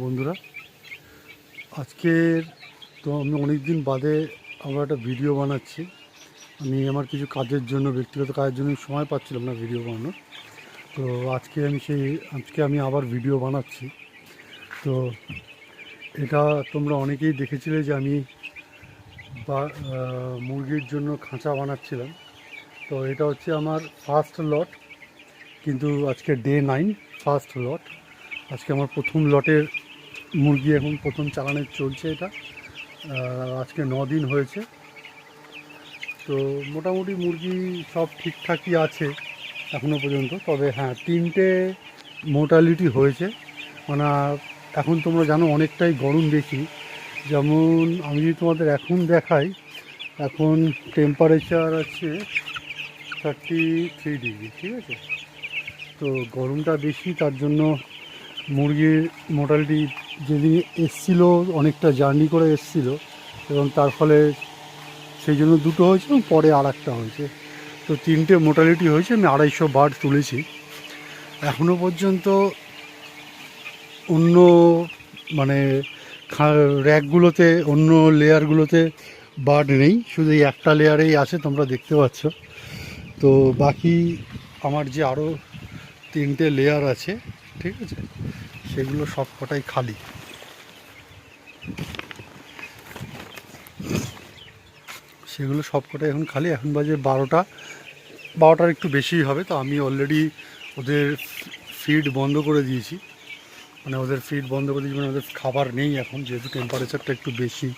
বন্ধুরা, আজকের তো আমি অনেক দিন বাদে আমরা একটা ভিডিও বানাচ্ছি। আমি আমার কিছু কাজের জন্য, ব্যক্তিগত কাজের জন্য সময় পাচ্ছিলাম না ভিডিও বানানোর। তো আজকে আমি আবার ভিডিও বানাচ্ছি। তো এটা তোমরা অনেকেই দেখেছিলে যে আমি মুরগির জন্য খাঁচা বানাচ্ছিলাম। তো এটা হচ্ছে আমার ফার্স্ট লট, কিন্তু আজকে ডে 9 ফার্স্ট লট। আজকে আমার প্রথম লটের মুরগি এখন প্রথম চালানো চলছে। এটা আজকে 9 দিন হয়েছে। তো মোটামুটি মুরগি সব ঠিকঠাকই আছে এখনও পর্যন্ত। তবে হ্যাঁ, 3টে মোর্টালিটি হয়েছে। মানে এখন তোমরা জানো অনেকটাই গরম বেশি। যেমন আমি যদি তোমাদের এখন দেখাই, এখন টেম্পারেচার আছে 33 ডিগ্রি, ঠিক আছে। তো গরমটা বেশি, তার জন্য মুরগির মোর্টালিটি যেদিন এসছিলো অনেকটা জার্নি করে এসছিলো, এবং তার ফলে সেই জন্য দুটো হয়েছে এবং পরে আর একটা হয়েছে। তো 3টে মোর্টালিটি হয়েছে। আমি 250 বার্ড তুলেছি এখনও পর্যন্ত। অন্য মানে র্যাকগুলোতে, অন্য লেয়ারগুলোতে বার্ড নেই, শুধু এই একটা লেয়ারেই আছে, তোমরা দেখতে পাচ্ছ। তো বাকি আমার যে আরও 3টে লেয়ার আছে, ঠিক আছে, সেগুলো সব কটাই খালি। সেগুলো সব কটাই এখন খালি। এখন বাজে 12টার একটু বেশিই হবে। তো আমি অলরেডি ওদের ফিড বন্ধ করে দিয়েছি। মানে ওদের খাবার নেই এখন, যেহেতু টেম্পারেচারটা একটু বেশি,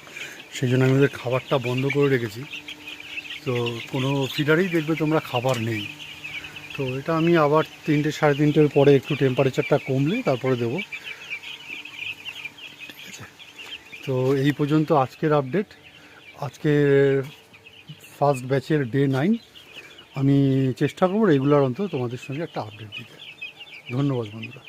সেই জন্য আমি ওদের খাবারটা বন্ধ করে রেখেছি। তো কোনো ফিডারেই দেখবে তোমরা খাবার নেই। তো এটা আমি আবার 3টে 3:30-এর পরে একটু টেম্পারেচারটা কমলে তারপরে দেবো, ঠিক আছে। তো এই পর্যন্ত আজকের আপডেট। আজকে ফার্স্ট ব্যাচের ডে 9। আমি চেষ্টা করবো রেগুলার অন্তত তোমাদের সঙ্গে একটা আপডেট দিতে। ধন্যবাদ বন্ধুরা।